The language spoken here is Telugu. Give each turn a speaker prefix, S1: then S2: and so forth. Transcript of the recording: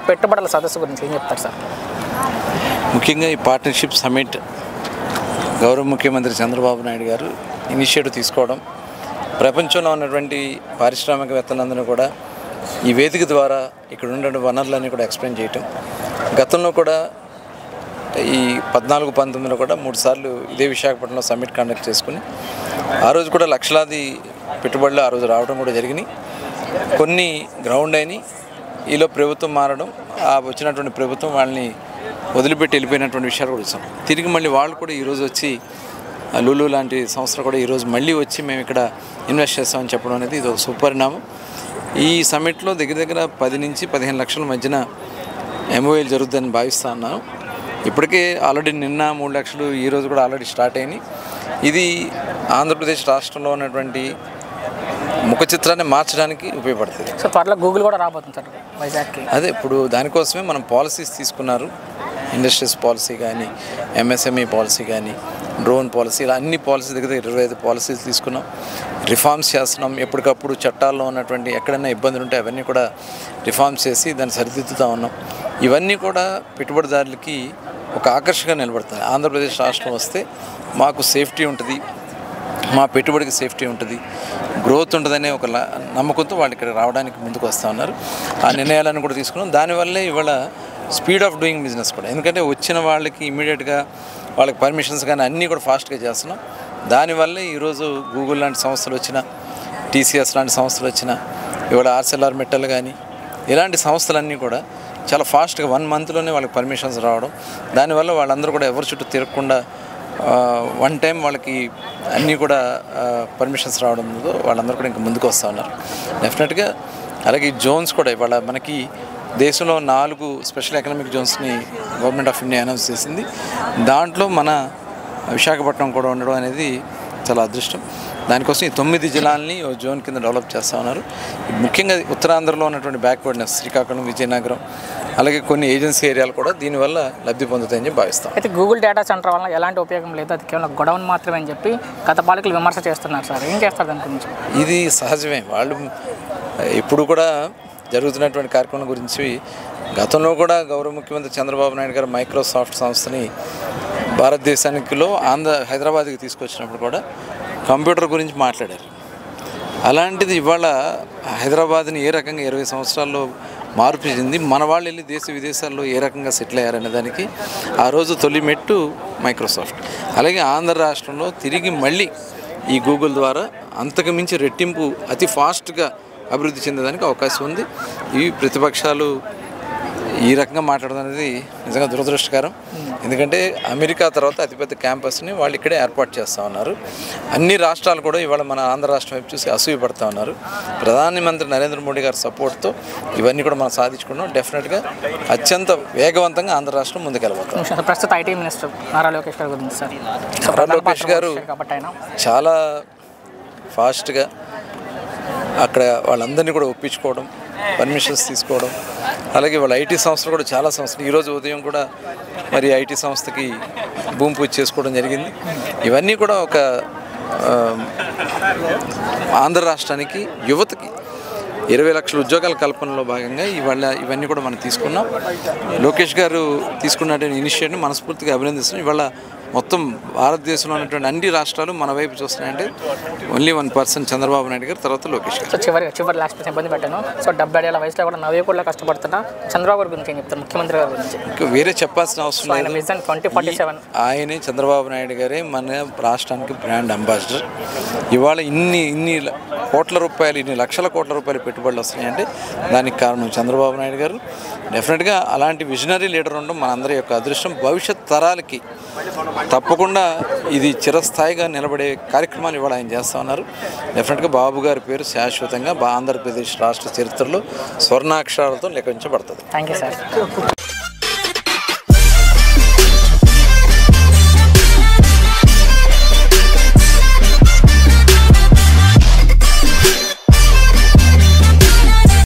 S1: పెట్టుబడుల సదస్సు గురించి ఏం చెప్తారు సార్?
S2: ముఖ్యంగా ఈ పార్ట్నర్షిప్ సమ్మిట్ గౌరవ ముఖ్యమంత్రి చంద్రబాబు నాయుడు గారు ఇనిషియేటివ్ తీసుకోవడం, ప్రపంచంలో ఉన్నటువంటి పారిశ్రామికవేత్తలందరూ కూడా ఈ వేదిక ద్వారా ఇక్కడ ఉన్న వనరులన్నీ కూడా ఎక్స్ప్లెయిన్ చేయటం. గతంలో కూడా ఈ 14-19లో కూడా 3 సార్లు ఇదే విశాఖపట్నంలో సమ్మిట్ కండక్ట్ చేసుకుని ఆ రోజు కూడా లక్షలాది పెట్టుబడులు ఆ రోజు రావడం కూడా జరిగినాయి. కొన్ని గ్రౌండ్ అయినాయి. ఈలో ప్రభుత్వం మారడం, ఆ వచ్చినటువంటి ప్రభుత్వం వాళ్ళని వదిలిపెట్టి వెళ్ళిపోయినటువంటి విషయాలు కూడా వచ్చాం. తిరిగి మళ్ళీ వాళ్ళు కూడా ఈరోజు వచ్చి లులు లాంటి సంస్థలు కూడా ఈరోజు మళ్ళీ వచ్చి మేము ఇక్కడ ఇన్వెస్ట్ చేస్తామని చెప్పడం అనేది ఇది ఒక సుపరిణామం. ఈ సమ్మిట్లో దగ్గర 10 నుంచి 15 లక్షల మధ్యన ఎంఓఏలు జరుగుతుందని భావిస్తూ ఉన్నాను. ఇప్పటికే ఆల్రెడీ నిన్న 3 లక్షలు ఈరోజు కూడా ఆల్రెడీ స్టార్ట్ అయినాయి. ఇది ఆంధ్రప్రదేశ్ రాష్ట్రంలో ఉన్నటువంటి ముఖ చిత్రాన్ని మార్చడానికి ఉపయోగపడుతుంది.
S1: సో త్వరలో గూగుల్ కూడా రాబోతుంది సార్ వైజాగ్కి.
S2: అదే ఇప్పుడు దానికోసమే మనం పాలసీస్ తీసుకున్నారు. ఇండస్ట్రీస్ పాలసీ కానీ, ఎంఎస్ఎంఈ పాలసీ కానీ, డ్రోన్ పాలసీ, ఇలా అన్ని పాలసీ దగ్గర 25 పాలసీలు తీసుకున్నాం. రిఫార్మ్స్ చేస్తున్నాం. ఎప్పటికప్పుడు చట్టాల్లో ఉన్నటువంటి ఎక్కడైనా ఇబ్బందులు ఉంటే అవన్నీ కూడా రిఫార్మ్స్ చేసి దాన్ని సరిదిద్దుతూ ఉన్నాం. ఇవన్నీ కూడా పెట్టుబడిదారులకి ఒక ఆకర్షణగా నిలబడుతుంది. ఆంధ్రప్రదేశ్ రాష్ట్రం వస్తే మాకు సేఫ్టీ ఉంటుంది, మా పెట్టుబడికి సేఫ్టీ ఉంటుంది, గ్రోత్ ఉంటుందనే ఒక నమ్మకంతో వాళ్ళు ఇక్కడ రావడానికి ముందుకు వస్తూ ఉన్నారు. ఆ నిర్ణయాలను కూడా తీసుకున్నాం. దానివల్లే ఇవాళ స్పీడ్ ఆఫ్ డూయింగ్ బిజినెస్ కూడా, ఎందుకంటే వచ్చిన వాళ్ళకి ఇమీడియట్గా వాళ్ళకి పర్మిషన్స్ కానీ అన్నీ కూడా ఫాస్ట్గా చేస్తున్నాం. దానివల్లే ఈరోజు గూగుల్ లాంటి సంస్థలు వచ్చిన, టీసీఎస్ లాంటి సంస్థలు వచ్చిన, ఇవాళ ఆర్సెల్ఆర్ మెటల్ కానీ ఇలాంటి సంస్థలన్నీ కూడా చాలా ఫాస్ట్గా 1 మంత్లోనే వాళ్ళకి పర్మిషన్స్ రావడం. దానివల్ల వాళ్ళందరూ కూడా ఎవరి చుట్టూ తిరగకుండా వన్ టైం వాళ్ళకి అన్నీ కూడా పర్మిషన్స్ రావడంతో వాళ్ళందరూ కూడా ఇంకా ముందుకు వస్తూ ఉన్నారు డెఫినెట్గా. అలాగే ఈ జోన్స్ కూడా ఇవాళ మనకి దేశంలో 4 స్పెషల్ ఎకనామిక్ జోన్స్ని గవర్నమెంట్ ఆఫ్ ఇండియా అనౌన్స్ చేసింది. దాంట్లో మన విశాఖపట్నం కూడా ఉండడం అనేది చాలా అదృష్టం. దానికోసం ఈ 9 జిల్లాలని ఓ జోన్ కింద డెవలప్ చేస్తూ ఉన్నారు. ముఖ్యంగా ఉత్తరాంధ్రలో ఉన్నటువంటి బ్యాక్వర్డ్నెస్, శ్రీకాకుళం, విజయనగరం, అలాగే కొన్ని ఏజెన్సీ ఏరియాలు కూడా దీనివల్ల లబ్ధి పొందుతాయని భావిస్తాం.
S1: అయితే గూగుల్ డేటా సెంటర్ వల్ల ఎలాంటి ఉపయోగం లేదు, అది కేవలం గొడవను మాత్రమే అని చెప్పి గత పాలకులు విమర్శ చేస్తున్నారు సార్. ఏం చేస్తారు దాని గురించి?
S2: ఇది సహజమే. వాళ్ళు ఇప్పుడు కూడా జరుగుతున్నటువంటి కార్యక్రమం గురించి గతంలో కూడా గౌరవ ముఖ్యమంత్రి చంద్రబాబు నాయుడు గారు మైక్రోసాఫ్ట్ సంస్థని భారతదేశానికిలో హైదరాబాద్కి తీసుకొచ్చినప్పుడు కూడా కంప్యూటర్ గురించి మాట్లాడారు. అలాంటిది ఇవాళ హైదరాబాద్ని ఏ రకంగా 20 సంవత్సరాల్లో మార్పు చెంది మన వాళ్ళు వెళ్ళి దేశ విదేశాల్లో ఏ రకంగా సెటిల్ అయ్యారనే దానికి ఆ రోజు తొలి మెట్టు మైక్రోసాఫ్ట్. అలాగే ఆంధ్ర రాష్ట్రంలో తిరిగి మళ్ళీ ఈ గూగుల్ ద్వారా అంతకు మించి రెట్టింపు అతి ఫాస్ట్గా అభివృద్ధి చెందడానికి అవకాశం ఉంది. ఈ ప్రతిపక్షాలు ఈ రకంగా మాట్లాడడం అనేది నిజంగా దురదృష్టకరం. ఎందుకంటే అమెరికా తర్వాత అతిపెద్ద క్యాంపస్ని వాళ్ళు ఇక్కడే ఏర్పాటు చేస్తూ ఉన్నారు. అన్ని రాష్ట్రాలు కూడా ఇవాళ మన ఆంధ్ర రాష్ట్రం వైపు చూసి అసూయపడుతూ ఉన్నారు. ప్రధానమంత్రి నరేంద్ర మోడీ గారి సపోర్ట్తో ఇవన్నీ కూడా మనం సాధించుకున్నాం. డెఫినెట్గా అత్యంత వేగవంతంగా ఆంధ్ర రాష్ట్రం ముందుకెళ్ళబోతుంది.
S1: ప్రస్తుత ఐటీ మినిస్టర్ నారా లోకేష్ గారి గురించి సార్.
S2: నారా లోకేష్ గారు చాలా ఫాస్ట్గా అక్కడ వాళ్ళందరినీ కూడా ఒప్పించుకోవడం, పర్మిషన్స్ తీసుకోవడం, అలాగే వాళ్ళ ఐటీ సంస్థలు కూడా చాలా సంస్థలు ఈరోజు ఉదయం కూడా మరి ఐటీ సంస్థకి భూమి పూజ చేసుకోవడం జరిగింది. ఇవన్నీ కూడా ఒక ఆంధ్ర రాష్ట్రానికి యువతకి 20 లక్షల ఉద్యోగాల కల్పనలో భాగంగా ఇవన్నీ కూడా మనం తీసుకున్నాం. లోకేష్ గారు తీసుకున్నటువంటి ఇనిషియేటివ్ని మనస్ఫూర్తిగా అభినందిస్తున్నాం. ఇవాళ మొత్తం భారతదేశంలో ఉన్నటువంటి అన్ని రాష్ట్రాలు మన వైపు చూస్తున్నాయంటే ఓన్లీ 1% చంద్రబాబు నాయుడు గారు, తర్వాత లోకేష్ గారు.
S1: సో చివరి లాస్ట్ ఇబ్బంది పెట్టాను. సో 70 ఏళ్ల వయసులో కూడా నవ్వేకుండా కష్టపడుతున్నా చంద్రబాబు గారి గురించి ఏం చెప్తారు, ముఖ్యమంత్రి గారి గురించి?
S2: ఇంకా వేరే చెప్పాల్సిన అవసరం లేదు.
S1: 2047
S2: ఆయనే చంద్రబాబు నాయుడు గారే మన రాష్ట్రానికి బ్రాండ్ అంబాసిడర్. ఇవాళ ఇన్ని కోట్ల రూపాయలు, ఇన్ని లక్షల కోట్ల రూపాయలు పెట్టుబడులు వస్తున్నాయంటే దానికి కారణం చంద్రబాబు నాయుడు గారు. డెఫినెట్గా అలాంటి విజనరీ లీడర్ ఉండడం మనందరి యొక్క అదృష్టం. భవిష్యత్ తరాలకి తప్పకుండా ఇది చిరస్థాయిగా నిలబడే కార్యక్రమాలు ఇవాళ ఆయన చేస్తూ ఉన్నారు. డెఫినెట్గా బాబు గారి పేరు శాశ్వతంగా ఆంధ్రప్రదేశ్ రాష్ట్ర చరిత్రలో స్వర్ణాక్షరాలతో లెక్కించబడుతుంది.
S1: Thank you sir.